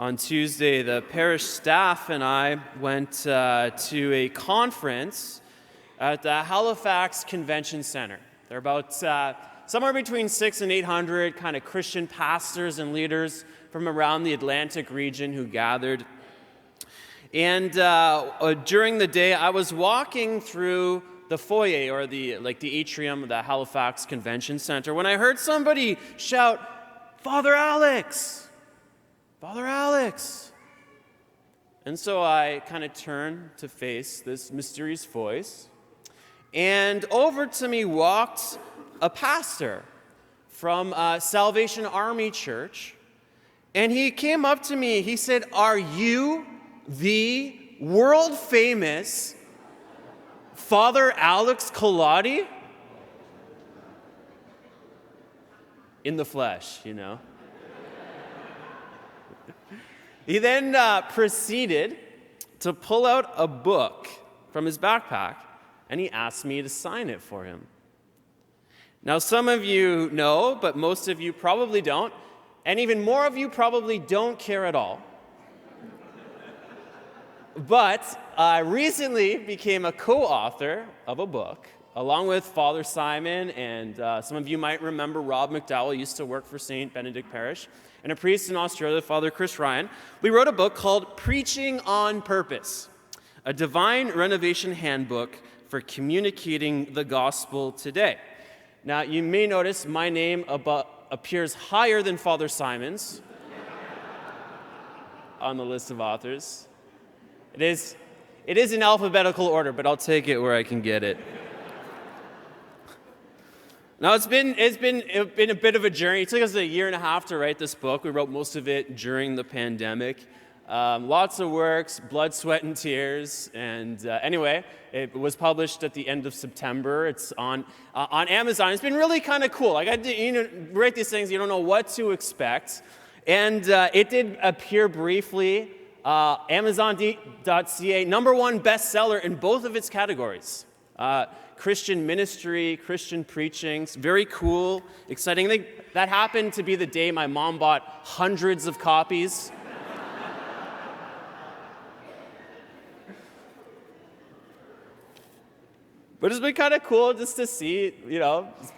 On Tuesday, the parish staff and I went to a conference at the Halifax Convention Center. There are about somewhere between 600 and 800 kind of Christian pastors and leaders from around the Atlantic region who gathered. And during the day, I was walking through the foyer or the atrium of the Halifax Convention Center when I heard somebody shout, "Father Alex! Father Alex!" And so I kind of turned to face this mysterious voice, and over to me walked a pastor from Salvation Army Church, and he came up to me. He said, "Are you the world-famous Father Alex Colati?" In the flesh, you know. He then proceeded to pull out a book from his backpack, and he asked me to sign it for him. Now, some of you know, but most of you probably don't, and even more of you probably don't care at all. But I recently became a co-author of a book, along with Father Simon, and some of you might remember Rob McDowell used to work for St. Benedict Parish, and a priest in Australia, Father Chris Ryan. We wrote a book called Preaching on Purpose, a divine renovation handbook for communicating the gospel today. Now, you may notice my name appears higher than Father Simon's on the list of authors. It is in alphabetical order, but I'll take it where I can get it. Now, it's been a bit of a journey. It took us a year and a half to write this book. We wrote most of it during the pandemic. Lots of works, blood, sweat, and tears. And anyway, it was published at the end of September. It's on Amazon. It's been really kind of cool. Like write these things, you don't know what to expect. And it did appear briefly. Amazon.ca, #1 bestseller in both of its categories. Christian ministry, Christian preaching. It's very cool, exciting. I think that happened to be the day my mom bought hundreds of copies. But it's been kind of cool just to see,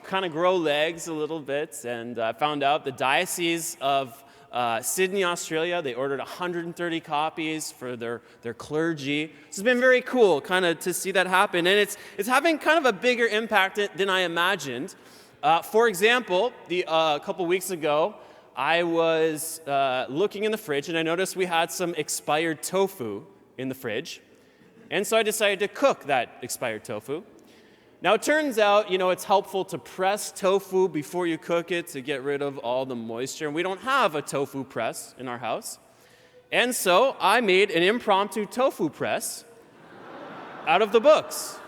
kind of grow legs a little bit. And I found out the Diocese of Sydney, Australia, they ordered 130 copies for their clergy. So it's been very cool kind of to see that happen. And it's having kind of a bigger impact than I imagined. For example, a couple weeks ago, I was looking in the fridge and I noticed we had some expired tofu in the fridge. And so I decided to cook that expired tofu. Now, it turns out, it's helpful to press tofu before you cook it to get rid of all the moisture. And we don't have a tofu press in our house. And so I made an impromptu tofu press out of the books.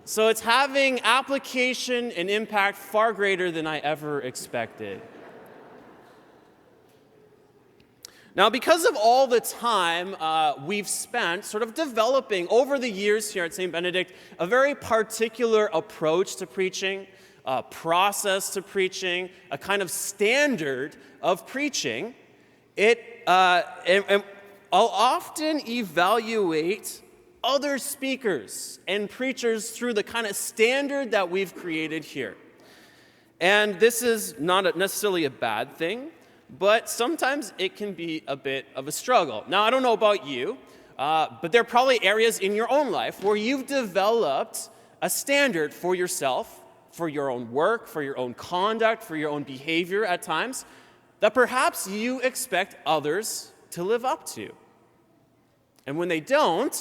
So it's having application and impact far greater than I ever expected. Now, because of all the time we've spent sort of developing over the years here at St. Benedict a very particular approach to preaching, a process to preaching, a kind of standard of preaching, I'll often evaluate other speakers and preachers through the kind of standard that we've created here. And this is not necessarily a bad thing, but sometimes it can be a bit of a struggle. Now, I don't know about you, but there are probably areas in your own life where you've developed a standard for yourself, for your own work, for your own conduct, for your own behavior at times, that perhaps you expect others to live up to. And when they don't,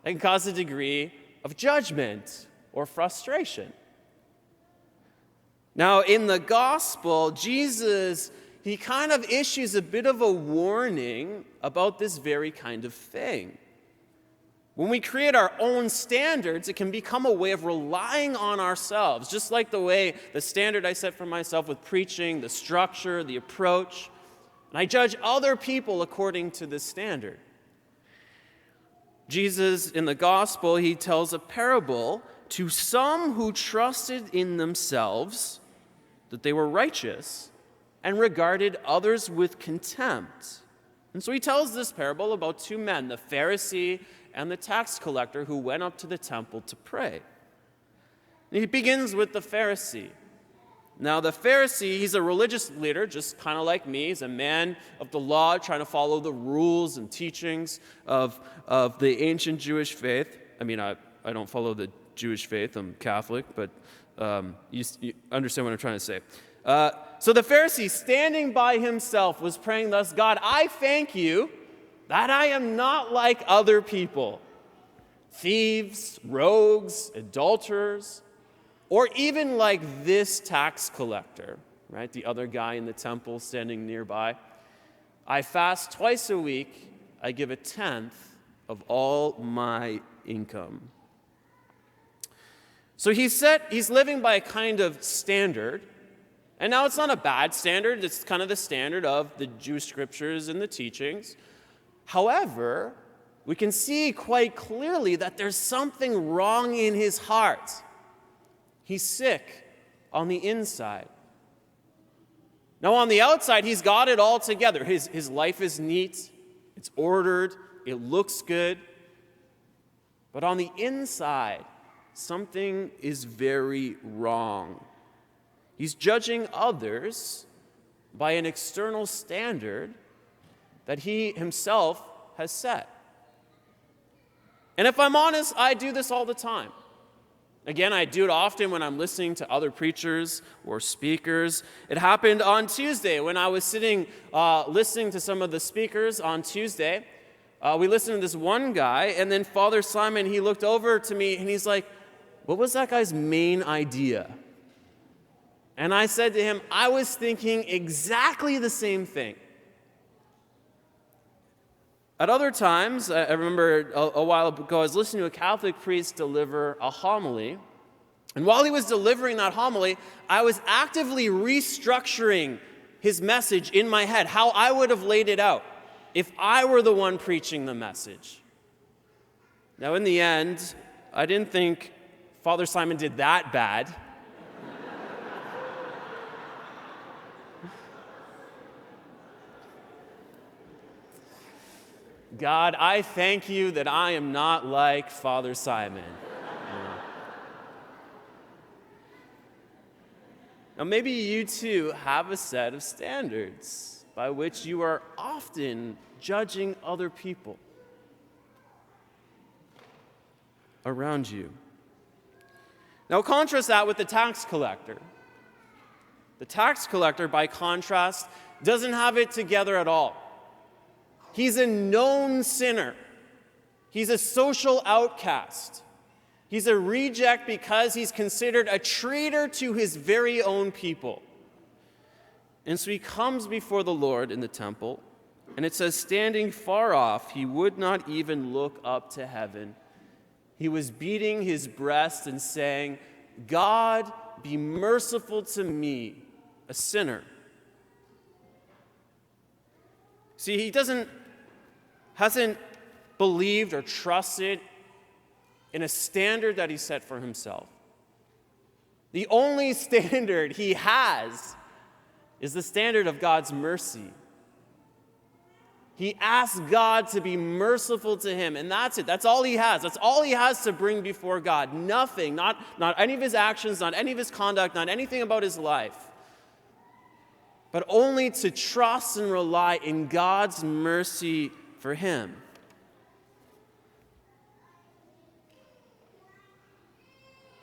it can cause a degree of judgment or frustration. Now, in the gospel, Jesus, he kind of issues a bit of a warning about this very kind of thing. When we create our own standards, it can become a way of relying on ourselves, just like the way the standard I set for myself with preaching, the structure, the approach, and I judge other people according to this standard. Jesus, in the gospel, he tells a parable to some who trusted in themselves that they were righteous and regarded others with contempt. And so he tells this parable about two men, the Pharisee and the tax collector, who went up to the temple to pray. And he begins with the Pharisee. Now, the Pharisee, he's a religious leader, just kind of like me. He's a man of the law, trying to follow the rules and teachings of the ancient Jewish faith. I mean, I don't follow the Jewish faith. I'm Catholic, but you understand what I'm trying to say. So the Pharisee, standing by himself, was praying thus, God, I thank you that I am not like other people, thieves, rogues, adulterers, or even like this tax collector, right? The other guy in the temple standing nearby. I fast twice a week. I give a tenth of all my income. So he's living by a kind of standard. And now it's not a bad standard. It's kind of the standard of the Jewish scriptures and the teachings. However, we can see quite clearly that there's something wrong in his heart. He's sick on the inside. Now, on the outside, he's got it all together. His life is neat. It's ordered. It looks good. But on the inside, something is very wrong. He's judging others by an external standard that he himself has set. And if I'm honest, I do this all the time. Again, I do it often when I'm listening to other preachers or speakers. It happened on Tuesday when I was sitting listening to some of the speakers on Tuesday. We listened to this one guy, and then Father Simon, he looked over to me, and he's like, what was that guy's main idea? And I said to him, I was thinking exactly the same thing. At other times, I remember a while ago, I was listening to a Catholic priest deliver a homily. And while he was delivering that homily, I was actively restructuring his message in my head, how I would have laid it out if I were the one preaching the message. Now, in the end, I didn't think Father Simon did that bad. God, I thank you that I am not like Father Simon. Now, maybe you too have a set of standards by which you are often judging other people around you. Now, contrast that with the tax collector. The tax collector, by contrast, doesn't have it together at all. He's a known sinner. He's a social outcast. He's a reject because he's considered a traitor to his very own people. And so he comes before the Lord in the temple, and it says, standing far off, he would not even look up to heaven. He was beating his breast and saying, God, be merciful to me, a sinner. See, he hasn't believed or trusted in a standard that he set for himself. The only standard he has is the standard of God's mercy. He asks God to be merciful to him, and that's it. That's all he has. That's all he has to bring before God. Nothing, not any of his actions, not any of his conduct, not anything about his life, but only to trust and rely in God's mercy for him.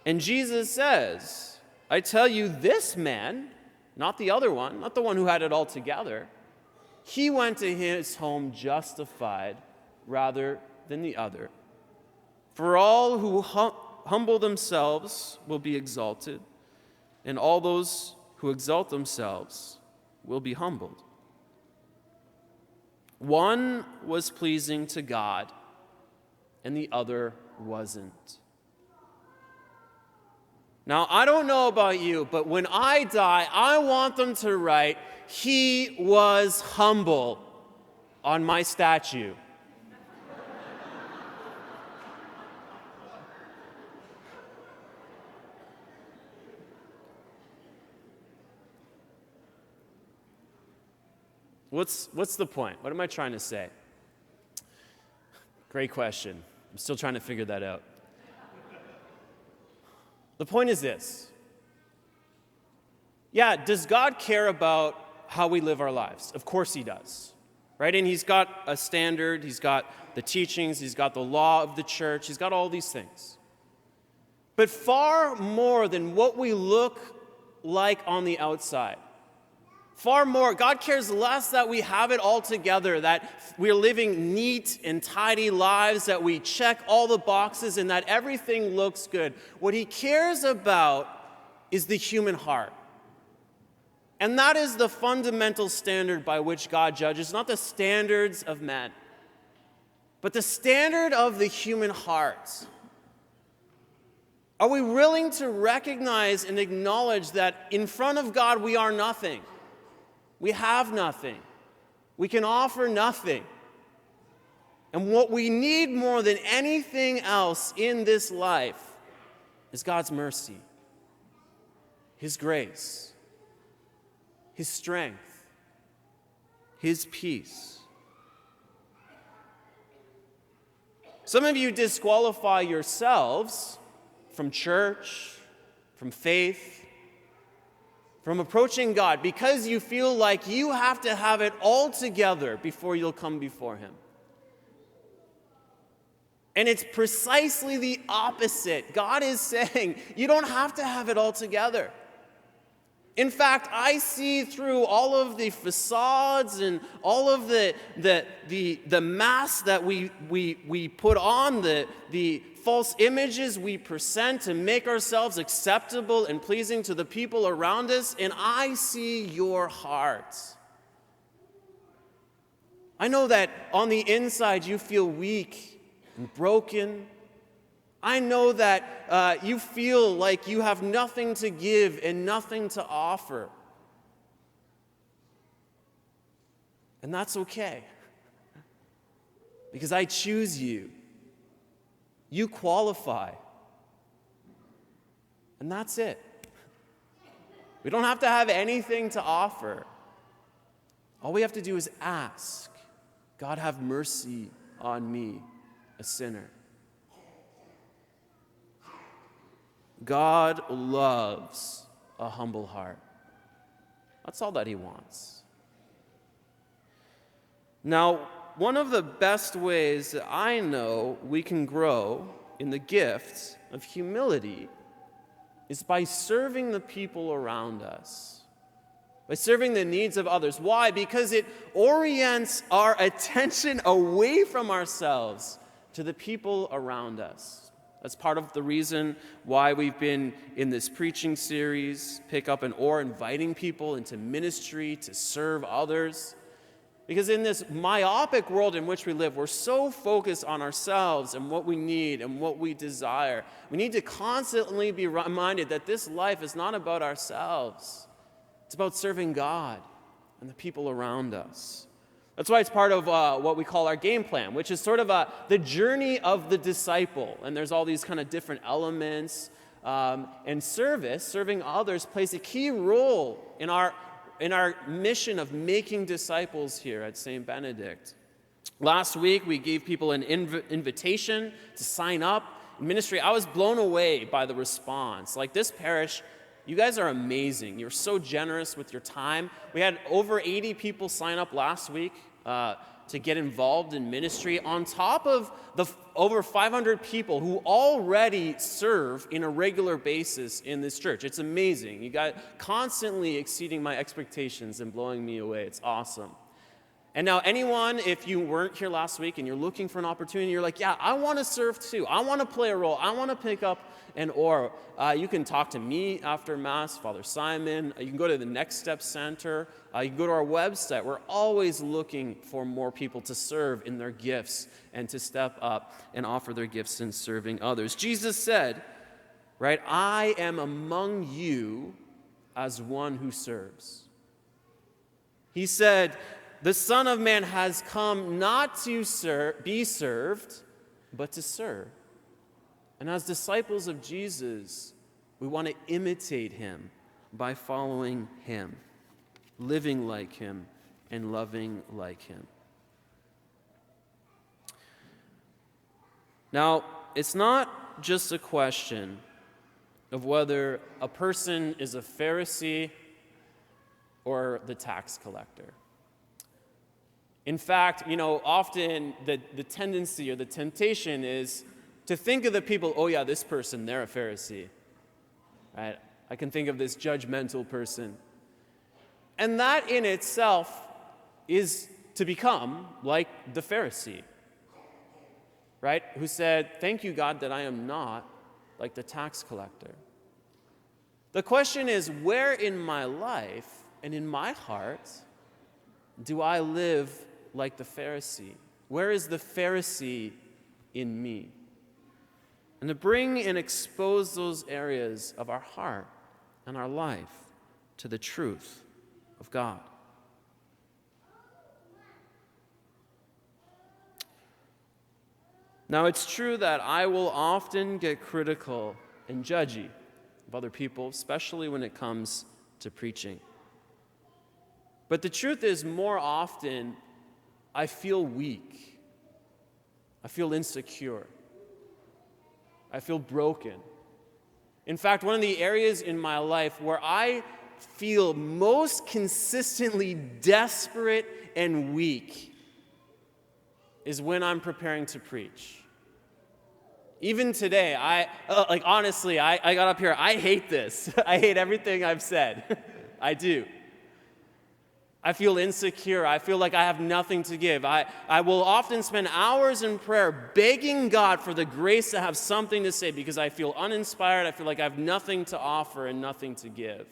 And Jesus says, I tell you, this man, not the other one, not the one who had it all together, he went to his home justified rather than the other. For all who humble themselves will be exalted, and all those who exalt themselves will be humbled. One was pleasing to God, and the other wasn't. Now, I don't know about you, but when I die, I want them to write, he was humble on my statue. What's the point? What am I trying to say? Great question. I'm still trying to figure that out. The point is this. Yeah, does God care about how we live our lives? Of course he does. Right? And he's got a standard, he's got the teachings, he's got the law of the church, he's got all these things. But far more than what we look like on the outside, far more, God cares less that we have it all together, that we're living neat and tidy lives, that we check all the boxes and that everything looks good. What he cares about is the human heart. And that is the fundamental standard by which God judges, not the standards of men, but the standard of the human heart. Are we willing to recognize and acknowledge that in front of God we are nothing? We have nothing. We can offer nothing. And what we need more than anything else in this life is God's mercy, his grace, his strength, his peace. Some of you disqualify yourselves from church, from faith, from approaching God because you feel like you have to have it all together before you'll come before him. And it's precisely the opposite. God is saying you don't have to have it all together. In fact, I see through all of the facades and all of the masks that we put on, the false images we present to make ourselves acceptable and pleasing to the people around us, and I see your heart. I know that on the inside you feel weak and broken. I know that you feel like you have nothing to give and nothing to offer. And that's okay. Because I choose you. You qualify. And that's it. We don't have to have anything to offer. All we have to do is ask, God, have mercy on me, a sinner. God loves a humble heart. That's all that he wants. Now, one of the best ways that I know we can grow in the gift of humility is by serving the people around us, by serving the needs of others. Why? Because it orients our attention away from ourselves to the people around us. That's part of the reason why we've been in this preaching series, Pick Up an Oar, inviting people into ministry to serve others. Because in this myopic world in which we live, we're so focused on ourselves and what we need and what we desire. We need to constantly be reminded that this life is not about ourselves. It's about serving God and the people around us. That's why it's part of what we call our game plan, which is sort of the journey of the disciple. And there's all these kind of different elements. And serving others, plays a key role in our mission of making disciples here at St. Benedict. Last week, we gave people an invitation to sign up in ministry. I was blown away by the response. Like, this parish, you guys are amazing. You're so generous with your time. We had over 80 people sign up last week to get involved in ministry, on top of the over 500 people who already serve in a regular basis in this church. It's amazing. You guys constantly exceeding my expectations and blowing me away. It's awesome. And now anyone, if you weren't here last week and you're looking for an opportunity, you're like, yeah, I want to serve too. I want to play a role. I want to pick up an oar. You can talk to me after Mass, Father Simon. You can go to the Next Step Center. You can go to our website. We're always looking for more people to serve in their gifts and to step up and offer their gifts in serving others. Jesus said, right, I am among you as one who serves. He said, the Son of Man has come not to be served, but to serve. And as disciples of Jesus, we want to imitate him by following him, living like him, and loving like him. Now, it's not just a question of whether a person is a Pharisee or the tax collector. In fact, often the tendency or the temptation is to think of the people, oh yeah, this person, they're a Pharisee. Right? I can think of this judgmental person. And that in itself is to become like the Pharisee, right? Who said, thank you, God, that I am not like the tax collector. The question is, where in my life and in my heart do I live like the Pharisee? Where is the Pharisee in me? And to bring and expose those areas of our heart and our life to the truth of God. Now, it's true that I will often get critical and judgy of other people, especially when it comes to preaching. But the truth is, more often, I feel weak. I feel insecure. I feel broken. In fact, one of the areas in my life where I feel most consistently desperate and weak is when I'm preparing to preach. Even today, honestly, I got up here, I hate this. I hate everything I've said. I do. I feel insecure. I feel like I have nothing to give. I will often spend hours in prayer begging God for the grace to have something to say because I feel uninspired. I feel like I have nothing to offer and nothing to give.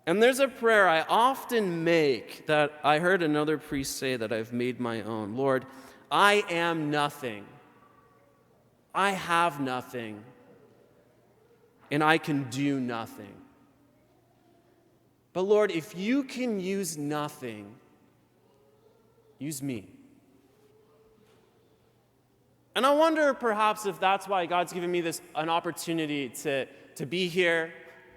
And there's a prayer I often make that I heard another priest say that I've made my own. Lord, I am nothing. I have nothing. And I can do nothing. But Lord, if you can use nothing, use me. And I wonder perhaps if that's why God's given me an opportunity to be here,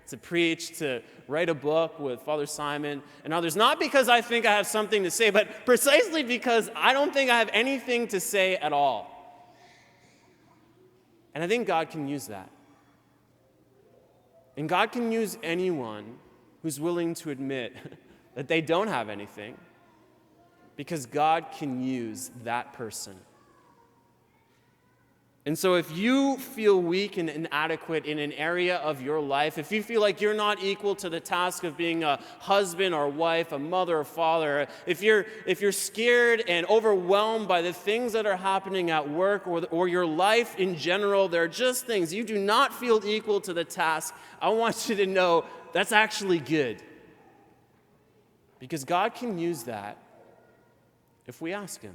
to preach, to write a book with Father Simon and others. Not because I think I have something to say, but precisely because I don't think I have anything to say at all. And I think God can use that. And God can use anyone who's willing to admit that they don't have anything, because God can use that person. And so if you feel weak and inadequate in an area of your life, if you feel like you're not equal to the task of being a husband or wife, a mother or father, if you're scared and overwhelmed by the things that are happening at work or your life in general, there are just things you do not feel equal to the task, I want you to know that's actually good. Because God can use that if we ask him.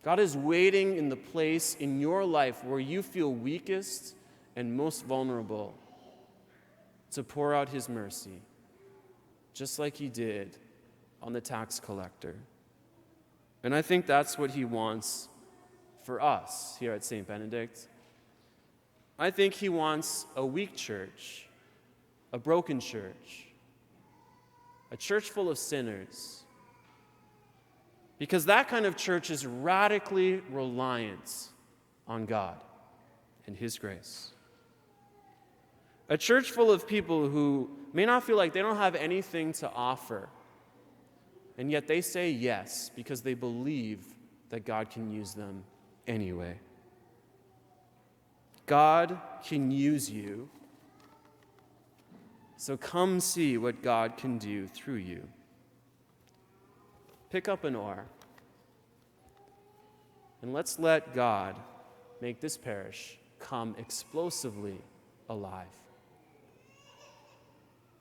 God is waiting in the place in your life where you feel weakest and most vulnerable to pour out his mercy, just like he did on the tax collector. And I think that's what he wants for us here at St. Benedict. I think he wants a weak church, a broken church, a church full of sinners. Because that kind of church is radically reliant on God and his grace. A church full of people who may not feel like they don't have anything to offer, and yet they say yes because they believe that God can use them anyway. God can use you, so come see what God can do through you. Pick up an oar, and let's let God make this parish come explosively alive.